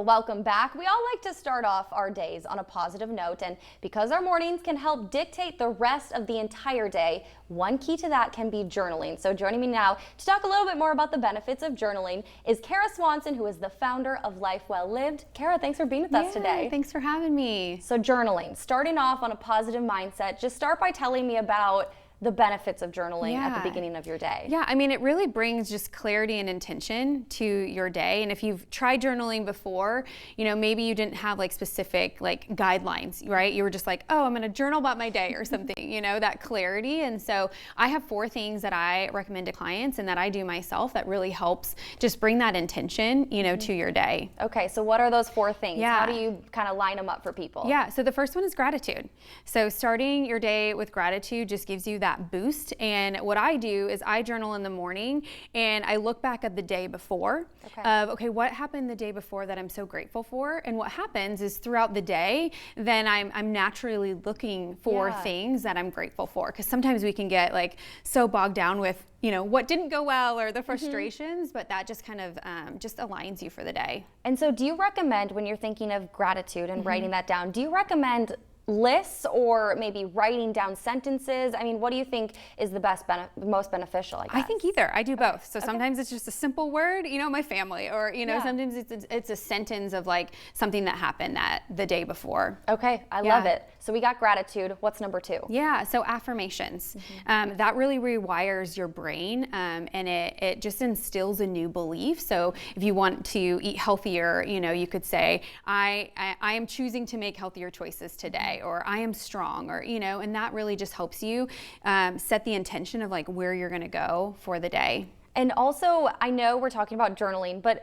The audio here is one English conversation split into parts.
Well, welcome back. We all like to start off our days on a positive note, and because our mornings can help dictate the rest of the entire day, one key to that can be journaling. So joining me now to talk a little bit more about the benefits of journaling is Kara Swanson, who is the founder of Life Well Lived. Kara, thanks for being with us today. Thanks for having me. So journaling, starting off on a positive mindset, just start by telling me about the benefits of journaling at the beginning of your day. Yeah, I mean, it really brings just clarity and intention to your day. And if you've tried journaling before, you know, maybe you didn't have like specific like guidelines, right? You were just like, oh, I'm gonna journal about my day or something, you know, that clarity. And so I have 4 things that I recommend to clients and that I do myself that really helps just bring that intention, you know, to your day. Okay, so what are those 4 things? Yeah. How do you kind of line them up for people? Yeah, so the first one is gratitude. So starting your day with gratitude just gives you that boost. And what I do is I journal in the morning and I look back at the day before of, okay, what happened the day before that I'm so grateful for? And what happens is throughout the day, then I'm naturally looking for things that I'm grateful for. Because sometimes we can get like so bogged down with, you know, what didn't go well or the frustrations, but that just kind of just aligns you for the day. And so do you recommend, when you're thinking of gratitude and writing that down, do you recommend lists or maybe writing down sentences? I mean, what do you think is the most beneficial, I guess? I think either. I do both. So sometimes it's just a simple word, you know, my family, or, you know, sometimes it's a sentence of like something that happened the day before. Okay, I love it. So we got gratitude. What's number 2? Yeah, so affirmations. That really rewires your brain and it just instills a new belief. So if you want to eat healthier, you know, you could say, I am choosing to make healthier choices today, or I am strong, or, you know, and that really just helps you set the intention of like where you're gonna go for the day. And also, I know we're talking about journaling, but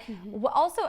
also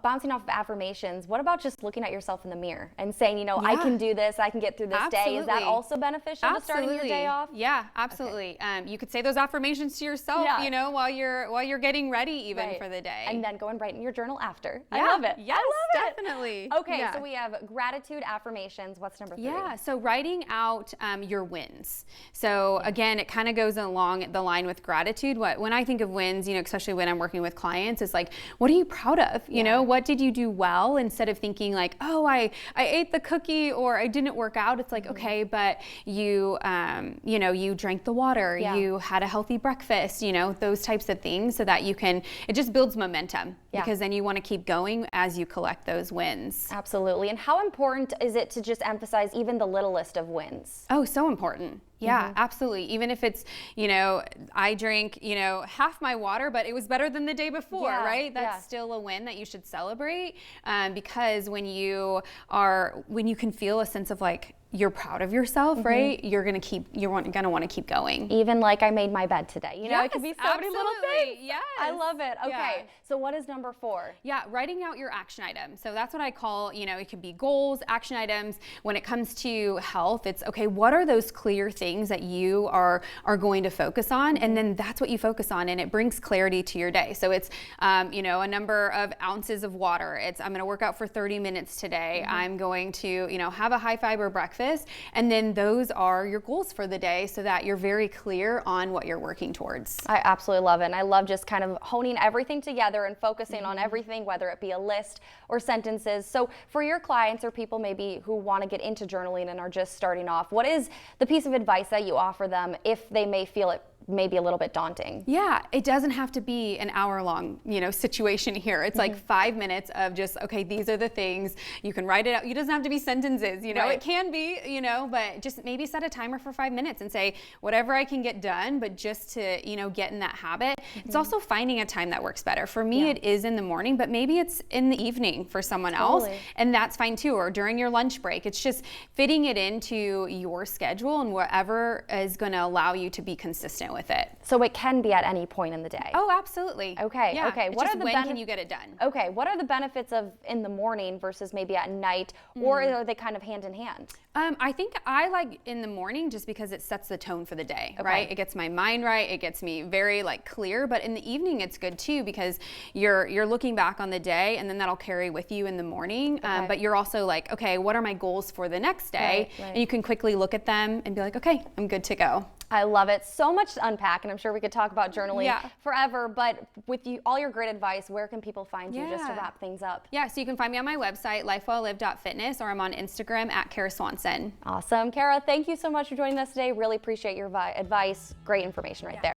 bouncing off of affirmations, what about just looking at yourself in the mirror and saying, you know, I can do this, I can get through this day. Is that also beneficial to starting your day off? Yeah, absolutely. You could say those affirmations to yourself, you know, while you're getting ready even for the day. And then go and write in your journal after. I love it. Yes, I love definitely. it. Okay, so we have gratitude, affirmations. What's number 3? Yeah, so writing out your wins. So again, it kind of goes along the line with gratitude. When I think of wins, you know, especially when I'm working with clients, it's like, what are you proud of? You know, what did you do well? Instead of thinking like, oh, I ate the cookie or I didn't work out. It's like, okay, but you know, you drank the water, you had a healthy breakfast, you know, those types of things, so that it just builds momentum because then you want to keep going as you collect those wins. Absolutely. And how important is it to just emphasize even the littlest of wins? Oh, so important. Yeah, absolutely. Even if it's, you know, I drank, you know, half my water, but it was better than the day before, right? That's still a win that you should celebrate, because when you can feel a sense of like, you're proud of yourself, right? You're gonna want to keep going. Even like I made my bed today. You know, it could be so many little things. Yes. I love it. Okay. So what is number 4? Yeah, writing out your action items. So that's what I call, you know, it could be goals, action items. When it comes to health, it's okay, what are those clear things that you are going to focus on? And then that's what you focus on, and it brings clarity to your day. So it's, you know, a number of ounces of water. It's, I'm gonna work out for 30 minutes today. I'm going to, you know, have a high fiber breakfast. And then those are your goals for the day, so that you're very clear on what you're working towards. I absolutely love it. And I love just kind of honing everything together and focusing on everything, whether it be a list or sentences. So for your clients or people maybe who want to get into journaling and are just starting off, what is the piece of advice that you offer them if they may feel it maybe a little bit daunting? Yeah, it doesn't have to be an hour-long, you know, situation here. It's like 5 minutes of just, okay, these are the things. You can write it out. It doesn't have to be sentences, you know. It can be, you know, but just maybe set a timer for 5 minutes and say, whatever I can get done, but just to, you know, get in that habit. It's also finding a time that works better. For me, it is in the morning, but maybe it's in the evening for someone else, and that's fine too, or during your lunch break. It's just fitting it into your schedule and whatever is going to allow you to be consistent with it. So it can be at any point in the day. Oh, absolutely. Okay. Yeah. Okay. What are the when can you get it done? Okay. What are the benefits of in the morning versus maybe at night, or are they kind of hand in hand? I think I like in the morning just because it sets the tone for the day, right? It gets my mind right. It gets me very like clear. But in the evening, it's good too because you're looking back on the day, and then that'll carry with you in the morning. But you're also like, okay, what are my goals for the next day? And you can quickly look at them and be like, okay, I'm good to go. I love it. So much to unpack, and I'm sure we could talk about journaling forever, but with all your great advice, where can people find you just to wrap things up? Yeah, so you can find me on my website, lifewelllive.fitness, or I'm on Instagram at Kara Swanson. Awesome. Kara, thank you so much for joining us today. Really appreciate your advice. Great information right there.